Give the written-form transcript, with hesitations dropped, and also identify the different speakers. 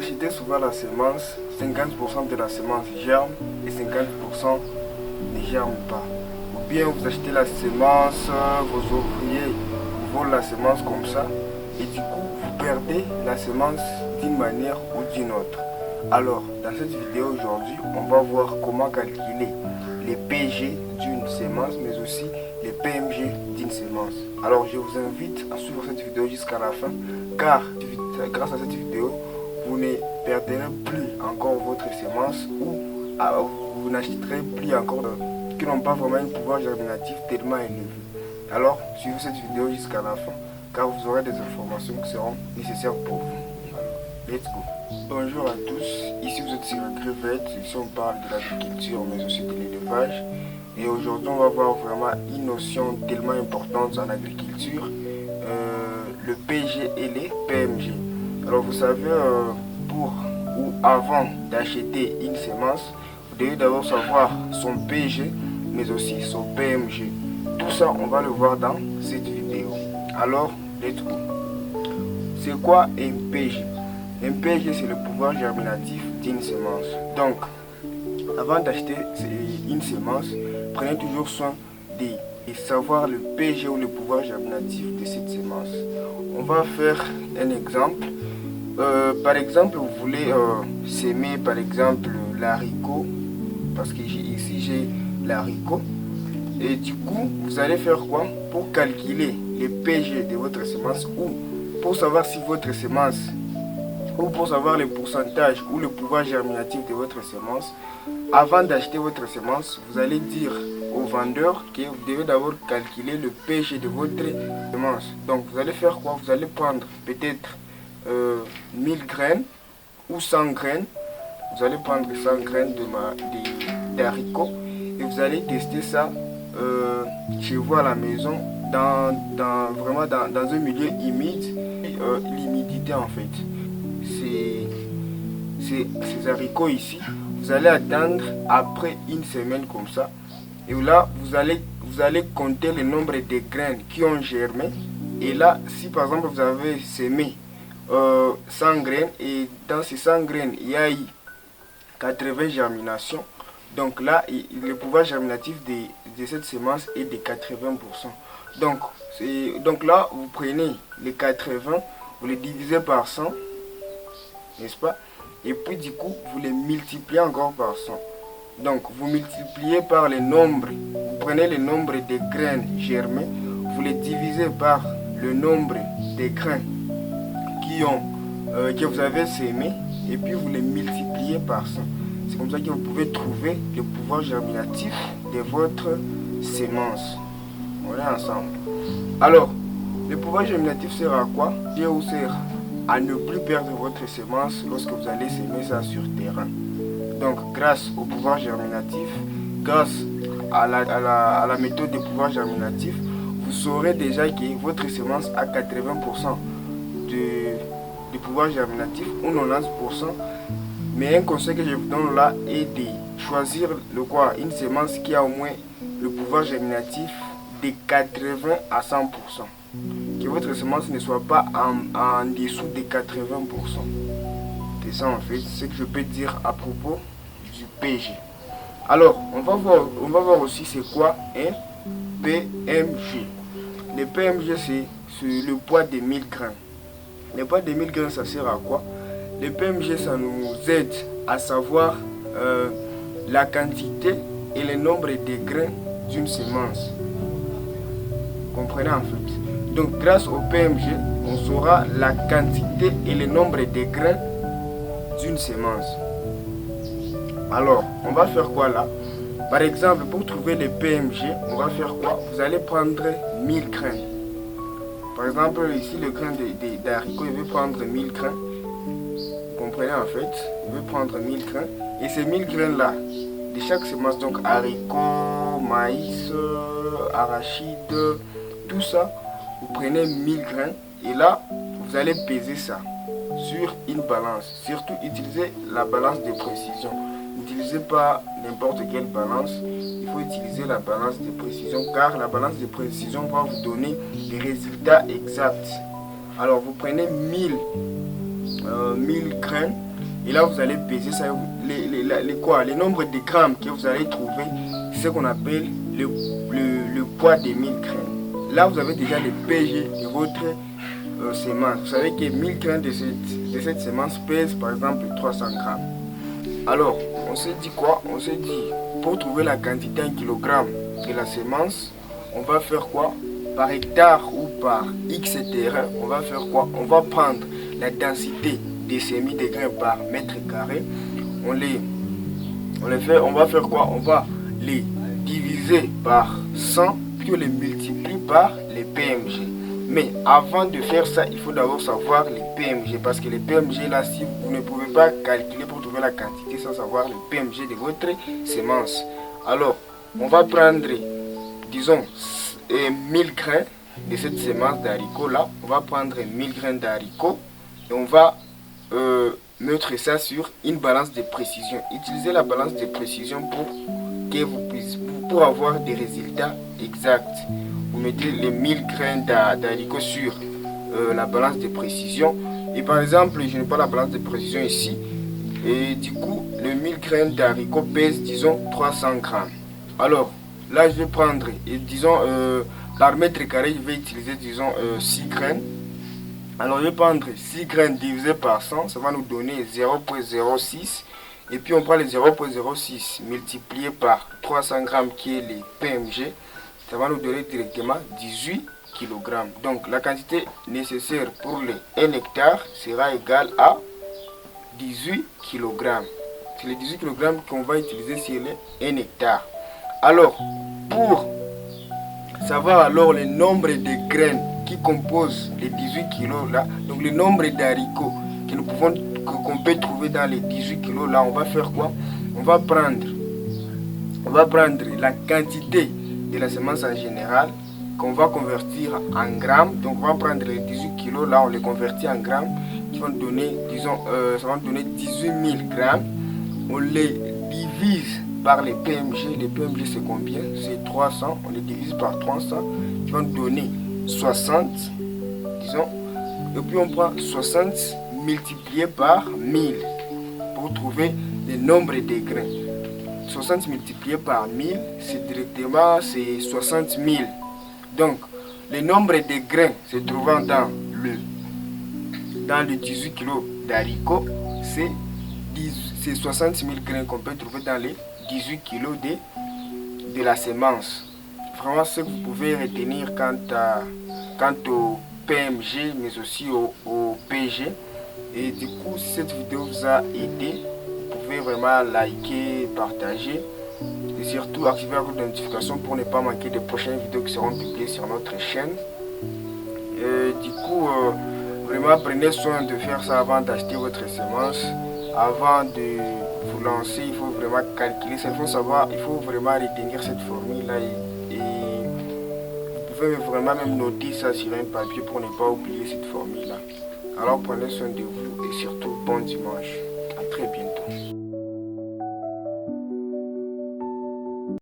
Speaker 1: achetez souvent la semence, 50% de la semence germe et 50% ne germe pas. Ou bien vous achetez la semence, vos ouvriers vous volent la semence comme ça et du coup vous perdez la semence d'une manière ou d'une autre. Alors dans cette vidéo aujourd'hui, on va voir comment calculer les PG d'une semence mais aussi les PMG d'une semence. Alors je vous invite à suivre cette vidéo jusqu'à la fin car grâce à cette vidéo vous ne perdrez plus encore votre semence ou vous n'achèterez plus encore qui n'ont pas vraiment un pouvoir germinatif tellement élevé. Alors suivez cette vidéo jusqu'à la fin car vous aurez des informations qui seront nécessaires pour vous. Alors, let's go. Bonjour à tous, ici vous êtes sur Grevette, ici on parle de l'agriculture mais aussi de l'élevage. Et aujourd'hui on va voir vraiment une notion tellement importante en agriculture, le PG et les PMG. Alors vous savez, pour ou avant d'acheter une semence, vous devez d'abord savoir son PG mais aussi son PMG. Tout ça on va le voir dans cette vidéo. Alors, let's go. C'est quoi un PG? Un PG c'est le pouvoir germinatif d'une semence. Donc, avant d'acheter une semence, prenez toujours soin de savoir le PG ou le pouvoir germinatif de cette semence. On va faire un exemple. Par exemple, vous voulez s'aimer par exemple l'haricot, parce que ici j'ai l'haricot. Et du coup, vous allez faire quoi? Pour calculer les PG de votre semence ou pour savoir si votre semence ou pour savoir le pourcentage ou le pouvoir germinatif de votre semence, avant d'acheter votre semence, vous allez dire au vendeur que vous devez d'abord calculer le PG de votre semence. Donc vous allez faire quoi? Vous allez prendre peut-être 1000 graines ou 100 graines. Vous allez prendre 100 graines d'haricots et vous allez tester ça chez vous à la maison vraiment dans un milieu humide. L'humidité en fait. Ces haricots ici, vous allez attendre après une semaine comme ça. Et là, vous allez compter le nombre de graines qui ont germé. Et là, si par exemple vous avez semé 100 graines et dans ces 100 graines, il y a eu 80 germinations. Donc là, le pouvoir germinatif de cette semence est de 80%. Donc là, vous prenez les 80, vous les divisez par 100, n'est-ce pas? Et puis du coup, vous les multipliez encore par 100. Donc vous multipliez par le nombre, vous prenez le nombre de graines germées, vous les divisez par le nombre de grains que vous avez sémés, et puis vous les multipliez par 100. C'est comme ça que vous pouvez trouver le pouvoir germinatif de votre semence. On est ensemble. Alors, le pouvoir germinatif sert à quoi? Il sert à ne plus perdre votre semence lorsque vous allez semer ça sur terrain. Donc, grâce au pouvoir germinatif, grâce à la méthode de pouvoir germinatif, vous saurez déjà que votre semence a 80% de pouvoir germinatif ou 90%. Mais un conseil que je vous donne là est de choisir une semence qui a au moins le pouvoir germinatif de 80 à 100%. Que votre semence ne soit pas en dessous de 80%. C'est ça en fait ce que je peux dire à propos du PG. Alors, on va voir aussi c'est quoi un PMG. Le PMG c'est le poids de 1000 grains. Le poids de 1000 grains ça sert à quoi? Le PMG ça nous aide à savoir la quantité et le nombre de grains d'une semence. Vous comprenez en fait? Donc grâce au PMG, on saura la quantité et le nombre de grains d'une semence. Alors, on va faire quoi là? Par exemple, pour trouver le PMG, on va faire quoi? Vous allez prendre 1000 grains. Par exemple, ici le grain d'haricot, il veut prendre 1000 grains. Vous comprenez en fait? Il veut prendre 1000 grains. Et ces 1000 grains là, de chaque semence, donc haricot, maïs, arachide, tout ça, vous prenez 1000 grains et là, vous allez peser ça sur une balance. Surtout, utilisez la balance de précision. N'utilisez pas n'importe quelle balance. Il faut utiliser la balance de précision car la balance de précision va vous donner les résultats exacts. Alors, vous prenez 1000 grains Et là, vous allez peser ça. Les nombres de grammes que vous allez trouver, c'est ce qu'on appelle le poids des 1000 graines. Là, vous avez déjà le PG de votre semence. Vous savez que 1000 graines de cette semence pèse par exemple 300 grammes. Alors, on s'est dit quoi? On s'est dit, pour trouver la quantité en kilogrammes de la semence, on va faire quoi? Par hectare ou par X terrain, on va faire quoi? On va prendre la densité des semis de grains par mètre carré. On va faire quoi? On va les diviser par 100, puis on les multiplie par les PMG. Mais avant de faire ça, il faut d'abord savoir les PMG, parce que les PMG là, si vous ne pouvez pas calculer pour trouver la quantité sans savoir le PMG de votre semence. Alors, on va prendre, disons, 1000 grains de cette semence d'haricots là. On va prendre 1000 grains d'haricots et on va mettre ça sur une balance de précision. Utilisez la balance de précision pour avoir des résultats exacts. Vous mettez les 1000 grains d'haricots sur la balance de précision. Et par exemple, je n'ai pas la balance de précision ici. Et du coup, le 1000 grains d'haricots pèse, disons, 300 grammes. Alors, là, je vais prendre, disons, par mètre carré, je vais utiliser, disons, 6 graines. Alors, je vais prendre 6 graines divisé par 100, ça va nous donner 0,06. Et puis, on prend les 0,06 multiplié par 300 grammes qui est les PMG. Ça va nous donner directement 18 kg. Donc, la quantité nécessaire pour les 1 hectare sera égale à 18 kg. C'est les 18 kg qu'on va utiliser sur les 1 hectare. Alors, pour savoir alors le nombre de graines qui composent les 18 kg là, donc le nombre d'haricots qu'on peut trouver dans les 18 kg là, on va faire quoi? On va prendre la quantité de la semence en général qu'on va convertir en grammes. Donc on va prendre les 18 kg là, on les convertit en grammes qui vont donner, disons, ça va donner 18 000 grammes. On les divise par les PMG. Les PMG c'est combien? C'est 300. On les divise par 300 qui vont donner 60, disons. Et puis on prend 60 multiplié par 1000 pour trouver le nombre de grains. 60 multiplié par 1000, c'est directement 60 000. Donc, le nombre de grains se trouvant dans le 18 kg d'haricots, c'est 60 000 grains qu'on peut trouver dans les 18 kg de la semence. Vraiment, ce que vous pouvez retenir quant au PMG, mais aussi au PG. Et du coup, si cette vidéo vous a aidé, vous pouvez vraiment liker, partager et surtout activer la cloche de notification pour ne pas manquer de prochaines vidéos qui seront publiées sur notre chaîne. Du coup, vraiment prenez soin de faire ça avant d'acheter votre semence. Avant de vous lancer, il faut vraiment calculer, il faut vraiment retenir cette formule là et vous pouvez vraiment même noter ça sur un papier pour ne pas oublier cette formule là. Alors prenez soin de vous et surtout bon dimanche. À très bientôt.